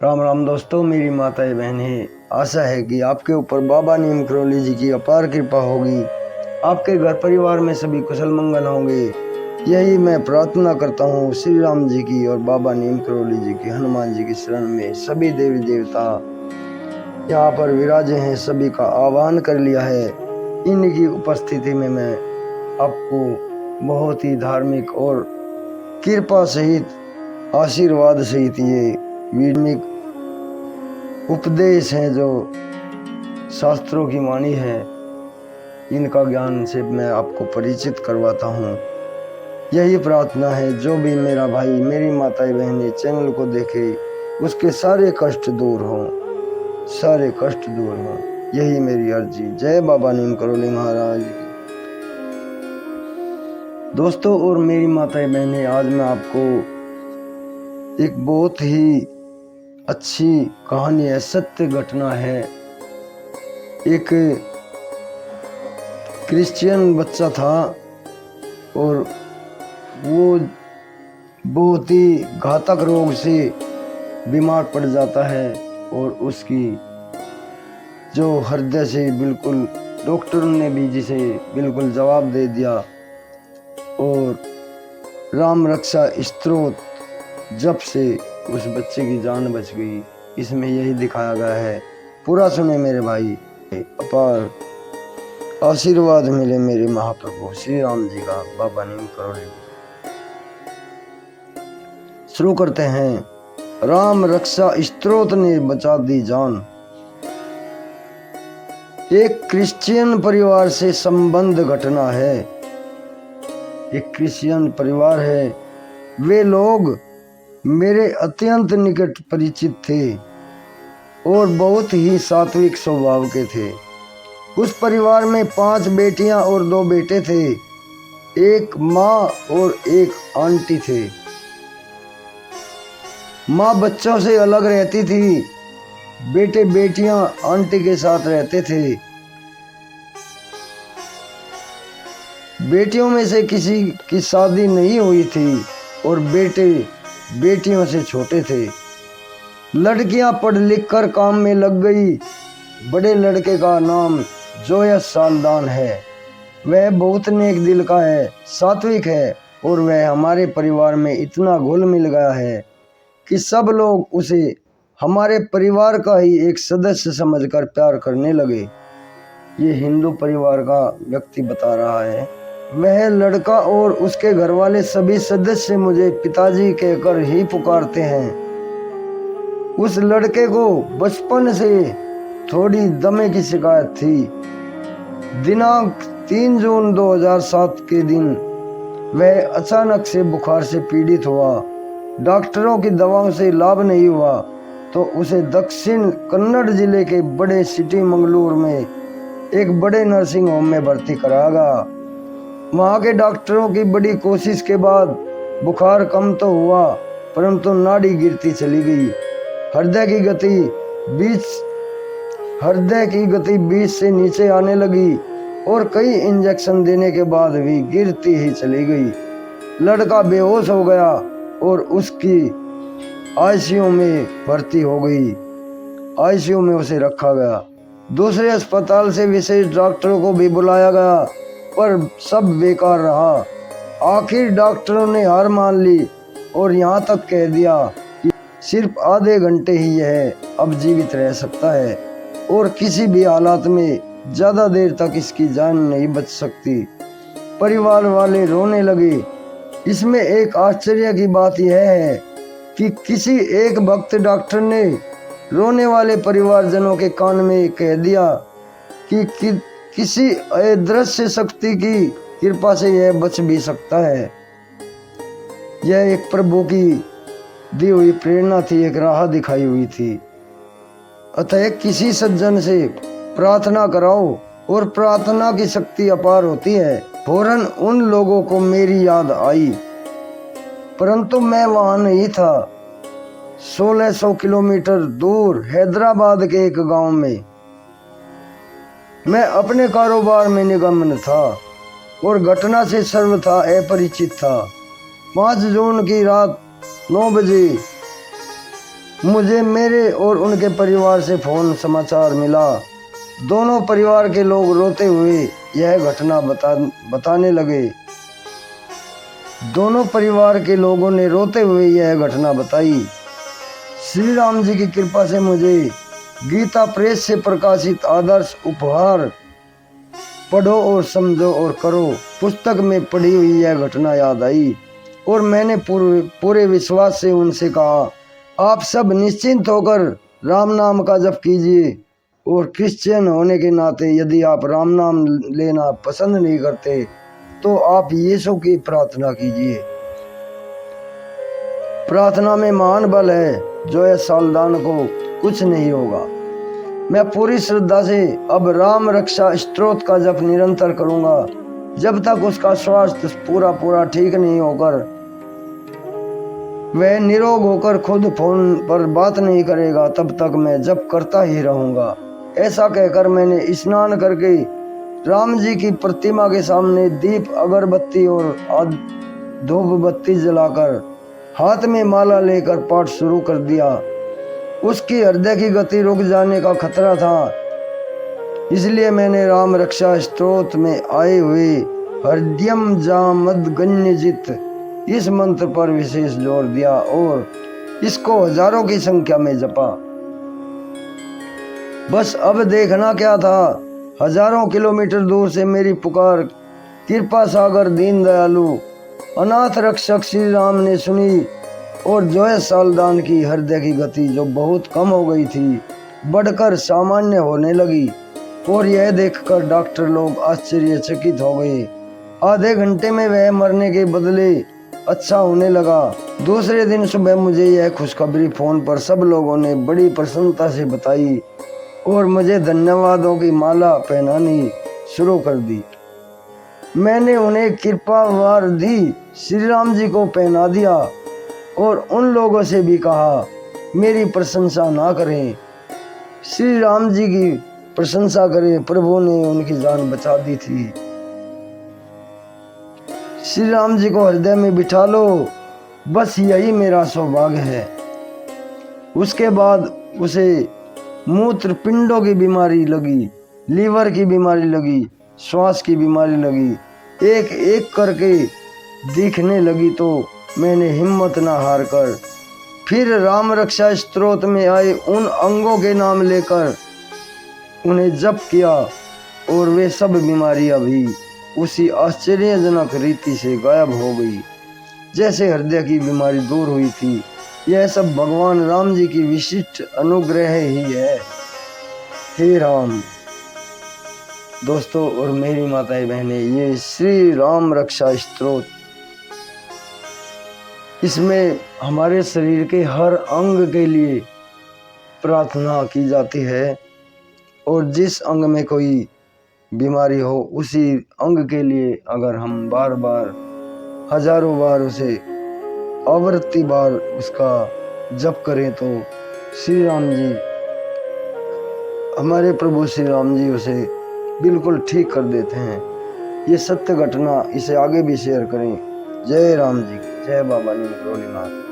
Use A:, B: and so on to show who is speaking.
A: राम राम दोस्तों, मेरी माताएं बहनें, आशा है कि आपके ऊपर बाबा नीम करोली जी की अपार कृपा होगी। आपके घर परिवार में सभी कुशल मंगल होंगे, यही मैं प्रार्थना करता हूँ। श्री राम जी की और बाबा नीम करोली जी की, हनुमान जी की शरण में सभी देवी देवता यहाँ पर विराजे हैं, सभी का आह्वान कर लिया है। इनकी उपस्थिति में मैं आपको बहुत ही धार्मिक और कृपा सहित, आशीर्वाद सहित ये वीडियो उपदेश है जो शास्त्रों की वाणी है, इनका ज्ञान से मैं आपको परिचित करवाता हूँ। यही प्रार्थना है, जो भी मेरा भाई मेरी माताएं बहनें चैनल को देखे उसके सारे कष्ट दूर हों, सारे कष्ट दूर हों, यही मेरी अर्जी। जय बाबा नीम करोली महाराज की। दोस्तों और मेरी माताएं बहनें, आज मैं आपको एक बहुत ही अच्छी कहानी है, सत्य घटना है। एक क्रिश्चियन बच्चा था और वो बहुत ही घातक रोग से बीमार पड़ जाता है और उसकी जो हृदय से बिल्कुल, डॉक्टर ने भी जिसे बिल्कुल जवाब दे दिया और राम रक्षा स्तोत्र जप से उस बच्चे की जान बच गई। इसमें यही दिखाया गया है। पूरा सुने मेरे भाई, अपार आशीर्वाद मिले मेरे महाप्रभु श्री राम जी का, बाबा नीम करोली। शुरू करते हैं। राम रक्षा स्तोत्र ने बचा दी जान। एक क्रिश्चियन परिवार से संबंध घटना है। एक क्रिश्चियन परिवार है, वे लोग मेरे अत्यंत निकट परिचित थे और बहुत ही सात्विक स्वभाव के थे। उस परिवार में 5 बेटियां और 2 बेटे थे। एक माँ और एक आंटी थे। माँ बच्चों से अलग रहती थी, बेटे बेटियां आंटी के साथ रहते थे। बेटियों में से किसी की शादी नहीं हुई थी और बेटे बेटियों से छोटे थे। लड़कियां पढ़ लिख कर काम में लग गई। बड़े लड़के का नाम जोयस सालदान है। वह बहुत नेक दिल का है, सात्विक है और वह हमारे परिवार में इतना घुल मिल गया है कि सब लोग उसे हमारे परिवार का ही एक सदस्य समझकर प्यार करने लगे। ये हिंदू परिवार का व्यक्ति बता रहा है। वह लड़का और उसके घर वाले सभी सदस्य मुझे पिताजी कहकर ही पुकारते हैं। उस लड़के को बचपन से थोड़ी दमे की शिकायत थी। दिनांक 3 जून 2007 के दिन वह अचानक से बुखार से पीड़ित हुआ। डॉक्टरों की दवाओं से लाभ नहीं हुआ तो उसे दक्षिण कन्नड़ जिले के बड़े सिटी मंगलूर में एक बड़े नर्सिंग होम में भर्ती कराया गया। वहाँ के डॉक्टरों की बड़ी कोशिश के बाद बुखार कम तो हुआ, परंतु नाड़ी गिरती चली गई। हृदय की गति 20 से नीचे आने लगी और कई इंजेक्शन देने के बाद भी गिरती ही चली गई। लड़का बेहोश हो गया और उसकी आईसीयू में भर्ती हो गई। आईसीयू में उसे रखा गया। दूसरे अस्पताल से विशेष डॉक्टरों को भी बुलाया गया, पर सब बेकार रहा। आखिर डॉक्टरों ने हार मान ली और यहाँ तक कह दिया कि सिर्फ आधे घंटे ही यह अब जीवित रह सकता है और किसी भी हालात में ज़्यादा देर तक इसकी जान नहीं बच सकती। परिवार वाले रोने लगे। इसमें एक आश्चर्य की बात यह है कि किसी एक भक्त डॉक्टर ने रोने वाले परिवारजनों के कान में कह दिया कि किसी अदृश्य शक्ति की कृपा से यह बच भी सकता है। यह एक प्रभु की दी हुई प्रेरणा थी, एक राह दिखाई हुई थी। अतः किसी सज्जन से प्रार्थना कराओ और प्रार्थना की शक्ति अपार होती है। फौरन उन लोगों को मेरी याद आई, परंतु मैं वहां नहीं था। 1600 किलोमीटर दूर हैदराबाद के एक गांव में मैं अपने कारोबार में निगमन था और घटना से सर्वथा अपरिचित था। 5 जून की रात 9 बजे मुझे मेरे और उनके परिवार से फोन समाचार मिला। दोनों परिवार के लोग रोते हुए यह घटना बताने लगे। दोनों परिवार के लोगों ने रोते हुए यह घटना बताई। श्री राम जी की कृपा से मुझे गीता प्रेस से प्रकाशित आदर्श उपहार पढ़ो और समझो और करो पुस्तक में पढ़ी हुई यह घटना याद आई और मैंने पूरे विश्वास से उनसे कहा, आप सब निश्चिंत होकर राम नाम का जप कीजिए और क्रिश्चियन होने के नाते यदि आप राम नाम लेना पसंद नहीं करते तो आप यीशु की प्रार्थना कीजिए। प्रार्थना में महान बल है, जो है सावधान को कुछ नहीं होगा। मैं पूरी श्रद्धा से अब राम रक्षा स्तोत्र का जप निरंतर करूंगा जब तक उसका स्वास्थ्य पूरा ठीक नहीं होकर वह निरोग होकर खुद फोन पर बात नहीं करेगा, तब तक मैं जप करता ही रहूंगा। ऐसा कहकर मैंने स्नान करके राम जी की प्रतिमा के सामने दीप अगरबत्ती और धूप बत्ती जलाकर हाथ में माला लेकर पाठ शुरू कर दिया। उसकी हृदय की गति रुक जाने का खतरा था, इसलिए मैंने राम रक्षा स्तोत्र में आए हुए हृदयम जामदगन्यजित इस मंत्र पर विशेष जोर दिया और इसको हजारों की संख्या में जपा। बस अब देखना क्या था, हजारों किलोमीटर दूर से मेरी पुकार कृपा सागर दीन दयालु अनाथ रक्षक श्री राम ने सुनी और जो है सावधान की हृदय की गति जो बहुत कम हो गई थी बढ़कर सामान्य होने लगी और यह देखकर डॉक्टर लोग आश्चर्यचकित हो गए। आधे घंटे में वह मरने के बदले अच्छा होने लगा। दूसरे दिन सुबह मुझे यह खुशखबरी फोन पर सब लोगों ने बड़ी प्रसन्नता से बताई और मुझे धन्यवादों की माला पहनानी शुरू कर दी। मैंने उन्हें कृपा वार दी श्री राम जी को पहना दिया और उन लोगों से भी कहा मेरी प्रशंसा ना करें, श्री राम जी की प्रशंसा करें, प्रभु ने उनकी जान बचा दी थी। श्री राम जी को हृदय में बिठा लो, बस यही मेरा सौभाग्य है। उसके बाद उसे मूत्र पिंडों की बीमारी लगी, लीवर की बीमारी लगी, श्वास की बीमारी लगी, एक एक करके दिखने लगी। तो मैंने हिम्मत न हार कर फिर राम रक्षा स्तोत्र में आए उन अंगों के नाम लेकर उन्हें जप किया और वे सब बीमारियां भी उसी आश्चर्यजनक रीति से गायब हो गई जैसे हृदय की बीमारी दूर हुई थी। यह सब भगवान राम जी की विशिष्ट अनुग्रह ही है। हे राम दोस्तों और मेरी माताएं बहनें, ये श्री राम रक्षा स्तोत्र, इसमें हमारे शरीर के हर अंग के लिए प्रार्थना की जाती है और जिस अंग में कोई बीमारी हो उसी अंग के लिए अगर हम बार बार हजारों बार उसे आवृत्ति बार उसका जप करें तो श्री राम जी, हमारे प्रभु श्री राम जी उसे बिल्कुल ठीक कर देते हैं। ये सत्य घटना, इसे आगे भी शेयर करें। जय राम जी, जय बाबा नीम करोलीनाथ।